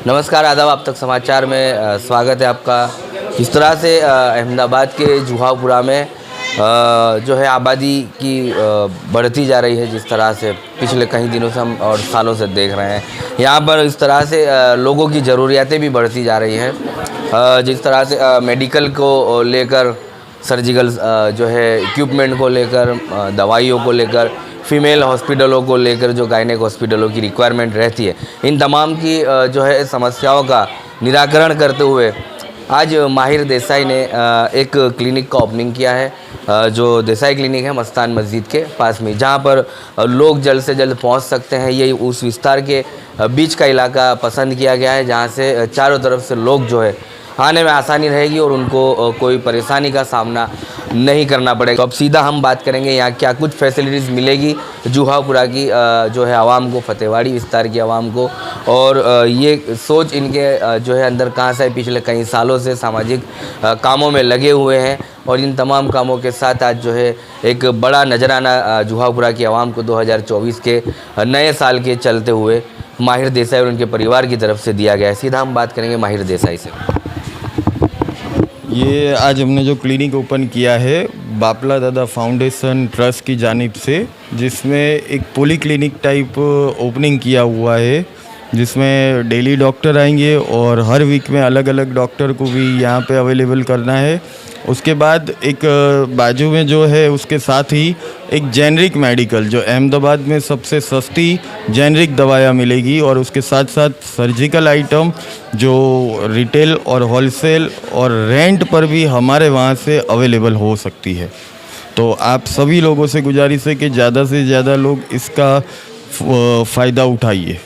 नमस्कार, आदाब। आप तक समाचार में स्वागत है आपका। इस तरह से अहमदाबाद के जुहापुरा में जो है आबादी की बढ़ती जा रही है। जिस तरह से पिछले कई दिनों से हम और सालों से देख रहे हैं, यहाँ पर इस तरह से लोगों की ज़रूरियातें भी बढ़ती जा रही हैं। जिस तरह से मेडिकल को लेकर, सर्जिकल जो है इक्विपमेंट को लेकर, दवाइयों को लेकर, फ़ीमेल हॉस्पिटलों को लेकर जो गायनेक हॉस्पिटलों की रिक्वायरमेंट रहती है, इन तमाम की जो है समस्याओं का निराकरण करते हुए आज माहिर देसाई ने एक क्लिनिक का ओपनिंग किया है। जो देसाई क्लिनिक है मस्तान मस्जिद के पास में, जहाँ पर लोग जल्द से जल्द पहुँच सकते हैं। ये उस विस्तार के बीच का इलाका पसंद किया गया है, जहाँ से चारों तरफ से लोग जो है आने में आसानी रहेगी और उनको कोई परेशानी का सामना नहीं करना पड़ेगा। तो अब सीधा हम बात करेंगे यहाँ क्या कुछ फैसिलिटीज़ मिलेगी जुहापुरा की जो है आवाम को, फतेहवाड़ी विस्तार की आवाम को, और ये सोच इनके जो है अंदर कहाँ से पिछले कई सालों से सामाजिक कामों में लगे हुए हैं। और इन तमाम कामों के साथ आज जो है एक बड़ा नजराना जुहापुरा की आवाम को 2024 के नए साल के चलते हुए माहिर देसाई और उनके परिवार की तरफ से दिया गया है। सीधा हम बात करेंगे माहिर देसाई से। ये आज हमने जो क्लिनिक ओपन किया है बापला दादा फाउंडेशन ट्रस्ट की जानिब से, जिसमें एक पोली क्लिनिक टाइप ओपनिंग किया हुआ है, जिसमें डेली डॉक्टर आएंगे और हर वीक में अलग अलग डॉक्टर को भी यहाँ पे अवेलेबल करना है। उसके बाद एक बाजू में जो है उसके साथ ही एक जेनरिक मेडिकल, जो अहमदाबाद में सबसे सस्ती जेनरिक दवाइयाँ मिलेगी, और उसके साथ साथ सर्जिकल आइटम जो रिटेल और होलसेल और रेंट पर भी हमारे वहाँ से अवेलेबल हो सकती है। तो आप सभी लोगों से गुजारिश है कि ज़्यादा से ज़्यादा लोग इसका फ़ायदा उठाइए।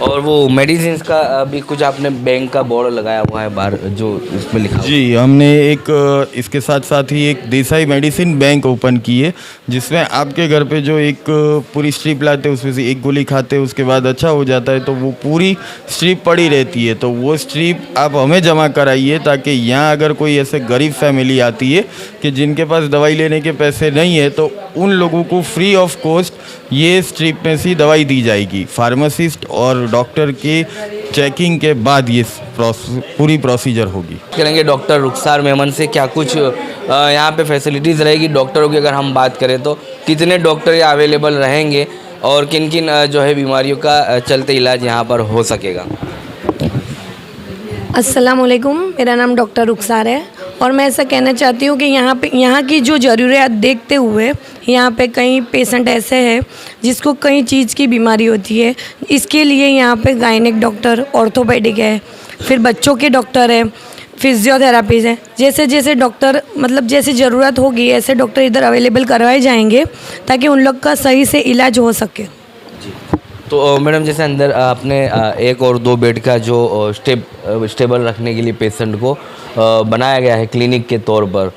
और वो मेडिसिन का भी कुछ आपने बैंक का बोर्ड लगाया हुआ है बाहर, जो इसमें लिखा जी, हमने एक इसके साथ साथ ही एक देसाई मेडिसिन बैंक ओपन की है, जिसमें आपके घर पे जो एक पूरी स्ट्रिप लाते हैं, उसमें से एक गोली खाते हैं, उसके बाद अच्छा हो जाता है, तो वो पूरी स्ट्रिप पड़ी रहती है। तो वो स्ट्रिप आप हमें जमा कराइए, ताकि यहाँ अगर कोई ऐसे गरीब फैमिली आती है कि जिनके पास दवाई लेने के पैसे नहीं है, तो उन लोगों को फ्री ऑफ कॉस्ट ये स्ट्रिप में से दवाई दी जाएगी। फार्मासिस्ट और डॉक्टर के चेकिंग के बाद ये पूरी प्रोसीजर होगी। करेंगे डॉक्टर रुखसार मेमन से क्या कुछ यहाँ पे फैसिलिटीज़ रहेगी डॉक्टरों की। अगर हम बात करें तो कितने डॉक्टर यहाँ अवेलेबल रहेंगे और किन किन जो है बीमारियों का चलते इलाज यहाँ पर हो सकेगा। अस्सलाम वालेकुम, मेरा नाम डॉक्टर रुखसार है और मैं ऐसा कहना चाहती हूँ कि यहाँ की जो ज़रूरियात देखते हुए यहाँ पे कई पेशेंट ऐसे हैं जिसको कई चीज़ की बीमारी होती है। इसके लिए यहाँ पे गायनेक डॉक्टर, ऑर्थोपेडिक है, फिर बच्चों के डॉक्टर है, फिजियोथेरापीज़ है। जैसे जैसे डॉक्टर मतलब जैसे ज़रूरत होगी ऐसे डॉक्टर इधर अवेलेबल करवाए जाएंगे ताकि उन लोग का सही से इलाज हो सके। तो मैडम, जैसे अंदर आपने एक और दो बेड का जो स्टेबल रखने के लिए पेशेंट को बनाया गया है क्लिनिक के तौर पर,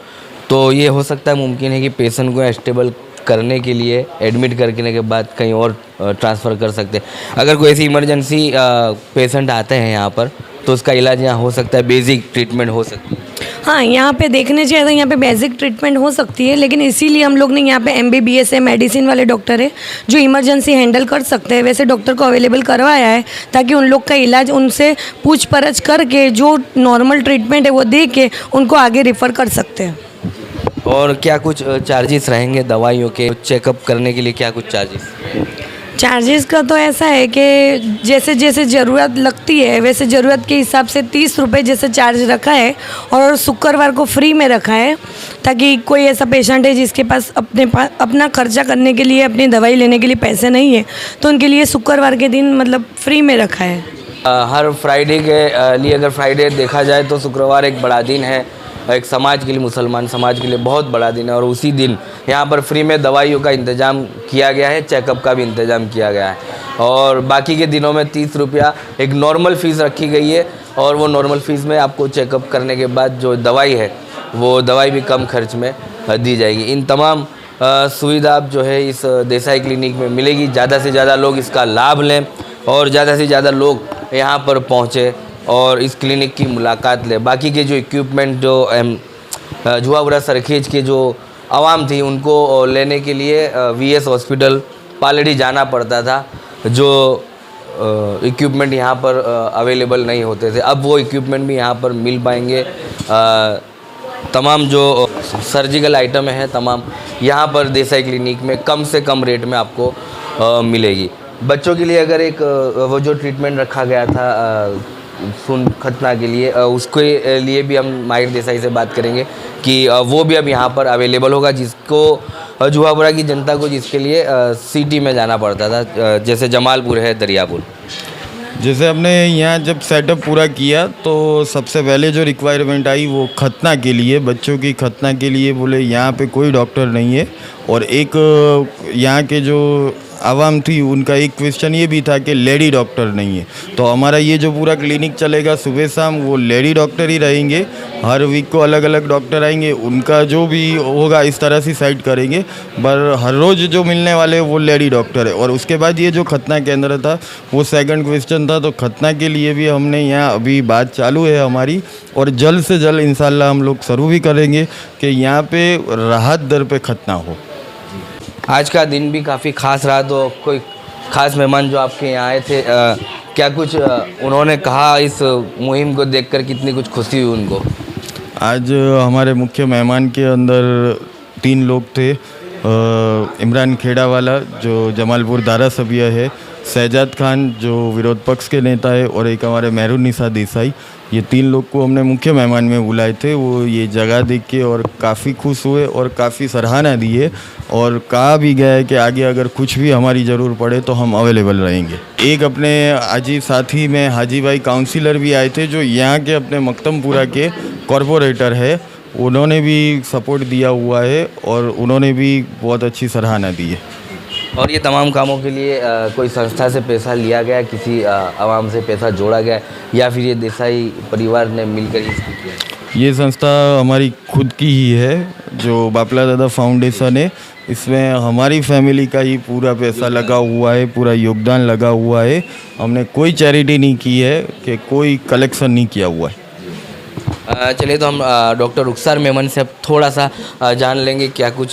तो ये हो सकता है मुमकिन है कि पेशेंट को स्टेबल करने के लिए एडमिट करने के बाद कहीं और ट्रांसफ़र कर सकते हैं। अगर कोई ऐसी इमरजेंसी पेशेंट आते हैं यहाँ पर तो उसका इलाज यहाँ हो सकता है, बेसिक ट्रीटमेंट हो सकती है। हाँ, यहाँ पे देखने चाहिए तो यहाँ पे बेसिक ट्रीटमेंट हो सकती है, लेकिन इसीलिए हम लोग ने यहाँ पे MBBS है, मेडिसिन वाले डॉक्टर है जो इमरजेंसी हैंडल कर सकते हैं, वैसे डॉक्टर को अवेलेबल करवाया है ताकि उन लोग का इलाज उनसे पूछ परछ करके जो नॉर्मल ट्रीटमेंट है वो दे के उनको आगे रेफ़र कर सकते हैं। और क्या कुछ चार्जेस रहेंगे दवाइयों के चेकअप करने के लिए, क्या कुछ चार्जेस का तो ऐसा है कि जैसे जैसे ज़रूरत लगती है वैसे ज़रूरत के हिसाब से 30 रुपये जैसे चार्ज रखा है, और शुक्रवार को फ्री में रखा है ताकि कोई ऐसा पेशेंट है जिसके पास अपना खर्चा करने के लिए, अपनी दवाई लेने के लिए पैसे नहीं है, तो उनके लिए शुक्रवार के दिन मतलब फ्री में रखा है। हर फ्राइडे के लिए, अगर फ्राइडे देखा जाए तो शुक्रवार एक बड़ा दिन है, एक समाज के लिए, मुसलमान समाज के लिए बहुत बड़ा दिन है, और उसी दिन यहाँ पर फ्री में दवाइयों का इंतज़ाम किया गया है, चेकअप का भी इंतज़ाम किया गया है। और बाकी के दिनों में 30 रुपया एक नॉर्मल फ़ीस रखी गई है, और वो नॉर्मल फ़ीस में आपको चेकअप करने के बाद जो दवाई है वो दवाई भी कम खर्च में दी जाएगी। इन तमाम सुविधा जो है इस देसाई क्लिनिक में मिलेगी। ज़्यादा से ज़्यादा लोग इसका लाभ लें और ज़्यादा से ज़्यादा लोग यहाँ पर पहुँचे और इस क्लिनिक की मुलाकात ले। बाकी के जो इक्विपमेंट जो जुहापुरा सरखेज के जो आवाम थी उनको लेने के लिए VS हॉस्पिटल पालड़ी जाना पड़ता था, जो इक्विपमेंट यहाँ पर अवेलेबल नहीं होते थे, अब वो इक्विपमेंट भी यहाँ पर मिल पाएंगे। तमाम जो सर्जिकल आइटम है तमाम यहाँ पर देसाई क्लिनिक में कम से कम रेट में आपको मिलेगी। बच्चों के लिए अगर एक वो जो ट्रीटमेंट रखा गया था खून खतना के लिए, उसके लिए भी हम माहिर देसाई से बात करेंगे कि वो भी अब यहाँ पर अवेलेबल होगा, जिसको जुहापुरा की जनता को जिसके लिए सिटी में जाना पड़ता था, जैसे जमालपुर है, दरियापुर। जैसे हमने यहाँ जब सेटअप पूरा किया तो सबसे पहले जो रिक्वायरमेंट आई वो खतना के लिए, बच्चों की खतना के लिए बोले यहाँ पे कोई डॉक्टर नहीं है। और एक यहाँ के जो आवाम थी उनका एक क्वेश्चन ये भी था कि लेडी डॉक्टर नहीं है। तो हमारा ये जो पूरा क्लिनिक चलेगा सुबह शाम वो लेडी डॉक्टर ही रहेंगे, हर वीक को अलग अलग डॉक्टर आएंगे, उनका जो भी होगा इस तरह से साइड करेंगे, पर हर रोज़ जो मिलने वाले वो लेडी डॉक्टर है। और उसके बाद ये जो खतना केंद्र था वो सेकंड क्वेश्चन था, तो खतना के लिए भी हमने यहाँ अभी बात चालू है हमारी, और जल्द से जल्द इंशाल्लाह हम लोग शुरू भी करेंगे कि यहाँ पे राहत दर पे खतना हो। आज का दिन भी काफ़ी ख़ास रहा, तो कोई ख़ास मेहमान जो आपके यहाँ आए थे, क्या कुछ उन्होंने कहा इस मुहिम को देखकर, कितनी कुछ खुशी हुई उनको? आज हमारे मुख्य मेहमान के अंदर 3 लोग थे। इमरान खेड़ा वाला जो जमालपुर धारासभ्य है, शहजाद खान जो विरोध पक्ष के नेता है, और एक हमारे मेहरुन्निसा देसाई। ये 3 लोग को हमने मुख्य मेहमान में बुलाए थे। वो ये जगह देख के और काफ़ी खुश हुए और काफ़ी सराहना दी है, और कहा भी गया है कि आगे अगर कुछ भी हमारी ज़रूर पड़े तो हम अवेलेबल रहेंगे। एक अपने हाजी साथी में हाजी भाई काउंसिलर भी आए थे जो यहाँ के अपने मकतमपुरा के कॉरपोरेटर है, उन्होंने भी सपोर्ट दिया हुआ है और उन्होंने भी बहुत अच्छी सराहना दी है। और ये तमाम कामों के लिए कोई संस्था से पैसा लिया गया, किसी आवाम से पैसा जोड़ा गया, या फिर ये देसाई परिवार ने मिलकर इसको किया? ये संस्था हमारी खुद की ही है, जो बापला दादा फाउंडेशन है। इसमें हमारी फैमिली का ही पूरा पैसा लगा हुआ है, पूरा योगदान लगा हुआ है। हमने कोई चैरिटी नहीं की है कि कोई कलेक्शन नहीं किया हुआ है। चलिए, तो हम डॉक्टर रुखसार मेमन से अब थोड़ा सा जान लेंगे क्या कुछ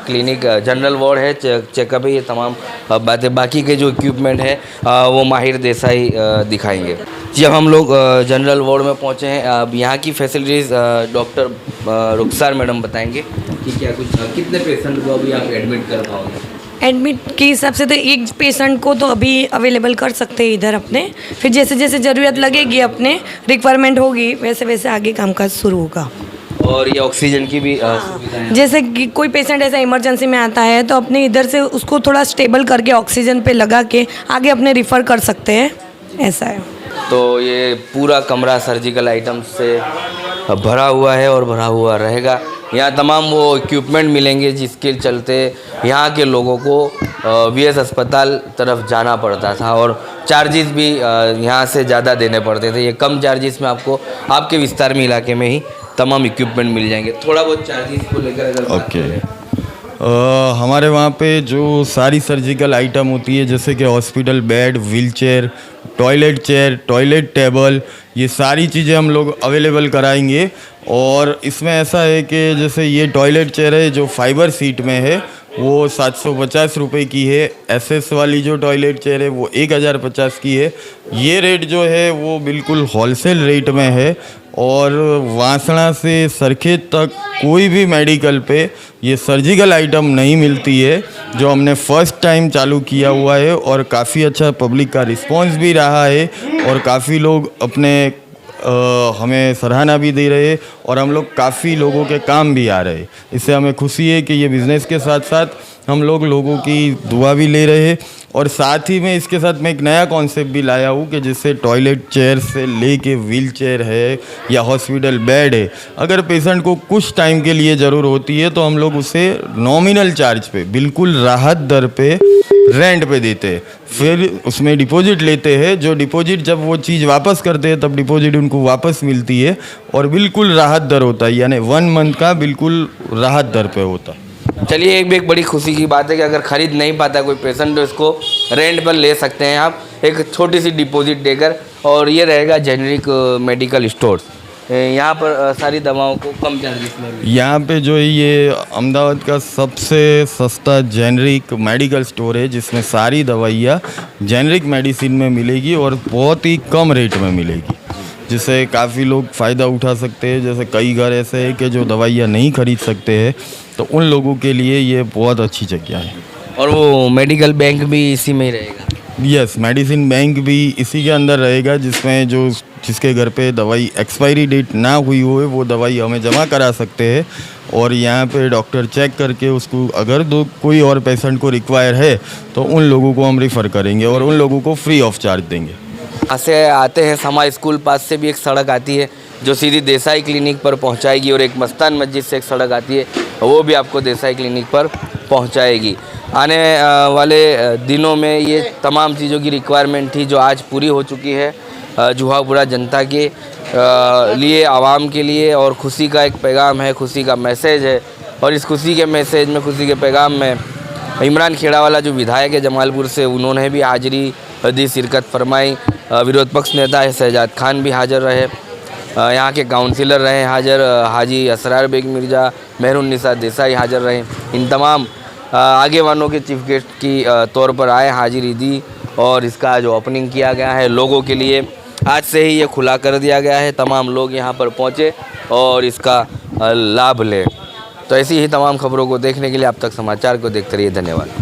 क्लिनिक जनरल वार्ड है, चेकअप है, ये तमाम बातें। बाकी के जो इक्विपमेंट है वो माहिर देसाई दिखाएंगे। जी, अब हम लोग जनरल वार्ड में पहुंचे हैं। अब यहाँ की फैसिलिटीज़ डॉक्टर रुखसार मैडम बताएंगे कि क्या कुछ, कितने पेशेंट को अभी आप एडमिट कर पाओगे? एडमिट के हिसाब से तो एक पेशेंट को तो अभी अवेलेबल कर सकते हैं इधर अपने, फिर जैसे जैसे ज़रूरत लगेगी, अपने रिक्वायरमेंट होगी, वैसे वैसे आगे कामकाज शुरू होगा। और ये ऑक्सीजन की भी सुविधा है? जैसे कि कोई पेशेंट ऐसा इमरजेंसी में आता है तो अपने इधर से उसको थोड़ा स्टेबल करके ऑक्सीजन पे लगा के आगे अपने रिफ़र कर सकते हैं, ऐसा है। तो ये पूरा कमरा सर्जिकल आइटम से भरा हुआ है और भरा हुआ रहेगा। यहाँ तमाम वो इक्विपमेंट मिलेंगे जिसके चलते यहाँ के लोगों को वीएस अस्पताल तरफ जाना पड़ता था, और चार्जेस भी यहाँ से ज़्यादा देने पड़ते थे। ये कम चार्जेस में आपको आपके विस्तार में इलाके में ही तमाम इक्विपमेंट मिल जाएंगे। थोड़ा बहुत चार्जेस को लेकर अगर हमारे वहाँ पे जो सारी सर्जिकल आइटम होती है, जैसे कि hospital bed, wheelchair, toilet chair, toilet table, ये सारी चीज़ें हम लोग अवेलेबल कराएंगे। और इसमें ऐसा है कि जैसे ये टॉयलेट चेयर है जो फाइबर सीट में है वो 750 रुपये की है। एसएस वाली जो टॉयलेट चेयर है वो 1050 की है। ये रेट जो है वो बिल्कुल होलसेल रेट में है। और वासना से सरखेज तक कोई भी मेडिकल पे ये सर्जिकल आइटम नहीं मिलती है, जो हमने फ़र्स्ट टाइम चालू किया हुआ है, और काफ़ी अच्छा पब्लिक का रिस्पांस भी रहा है, और काफ़ी लोग अपने हमें सराहना भी दे रहे, और हम लोग काफ़ी लोगों के काम भी आ रहे। इससे हमें खुशी है कि ये बिज़नेस के साथ साथ हम लोग लोगों की दुआ भी ले रहे हैं। और साथ ही में इसके साथ मैं एक नया कॉन्सेप्ट भी लाया हूँ कि जिससे टॉयलेट चेयर से लेके व्हील चेयर है या हॉस्पिटल बेड है, अगर पेशेंट को कुछ टाइम के लिए ज़रूर होती है तो हम लोग उसे नॉमिनल चार्ज पे, बिल्कुल राहत दर पे रेंट पे देते हैं। फिर उसमें डिपॉजिट लेते हैं, जो डिपॉजिट जब वो चीज़ वापस करते हैं तब डिपॉजिट उनको वापस मिलती है, और बिल्कुल राहत दर होता है, यानी 1 मंथ का बिल्कुल राहत दर पे होता है। चलिए, एक भी एक बड़ी खुशी की बात है कि अगर ख़रीद नहीं पाता कोई पेशेंट तो इसको रेंट पर ले सकते हैं आप, एक छोटी सी डिपॉजिट देकर। और ये रहेगा जेनरिक मेडिकल स्टोर्स, यहाँ पर सारी दवाओं को कम चार्जेस में मिले। यहाँ पे जो है ये अहमदाबाद का सबसे सस्ता जेनरिक मेडिकल स्टोर है, जिसमें सारी दवाइयाँ जेनरिक मेडिसिन में मिलेगी और बहुत ही कम रेट में मिलेगी, जिससे काफ़ी लोग फ़ायदा उठा सकते हैं। जैसे कई घर ऐसे हैं कि जो दवाइयाँ नहीं खरीद सकते हैं, तो उन लोगों के लिए ये बहुत अच्छी जगह है। और वो मेडिकल बैंक भी इसी में ही रहेगा। यस, मेडिसिन बैंक भी इसी के अंदर रहेगा, जिसमें जिसके घर पे दवाई एक्सपायरी डेट ना हुई हो वो दवाई हमें जमा करा सकते हैं और यहाँ पे डॉक्टर चेक करके उसको अगर कोई और पेशेंट को रिक्वायर है तो उन लोगों को हम रिफ़र करेंगे और उन लोगों को फ्री ऑफ चार्ज देंगे। यहाँ से आते हैं समा स्कूल पास से भी एक सड़क आती है जो सीधी देसाई क्लिनिक पर पहुंचाएगी और एक मस्तान मस्जिद से एक सड़क आती है वो भी आपको देसाई क्लिनिक पर पहुंचाएगी। आने वाले दिनों में ये तमाम चीज़ों की रिक्वायरमेंट थी जो आज पूरी हो चुकी है जुहापुरा जनता के लिए, आवाम के लिए, और खुशी का एक पैगाम है, खुशी का मैसेज है। और इस खुशी के मैसेज में, खुशी के पैगाम में इमरान खेड़ावाला जो विधायक है जमालपुर से, उन्होंने भी हाजिरी दी, शिरकत फरमाई। विरोध पक्ष नेता है शहजाद खान भी हाज़िर रहे, यहाँ के काउंसिलर रहे हाज़िर, हाजी असरार बेग मिर्ज़ा, मेहरुन्निसा देसाई हाज़िर रहे। इन तमाम आगेवानों के चीफ गेस्ट की तौर पर आए, हाजिरी दी और इसका जो ओपनिंग किया गया है लोगों के लिए, आज से ही ये खुला कर दिया गया है। तमाम लोग यहाँ पर पहुँचे और इसका लाभ लें। तो ऐसी ही तमाम खबरों को देखने के लिए आप तक समाचार को देखते रहिए। धन्यवाद।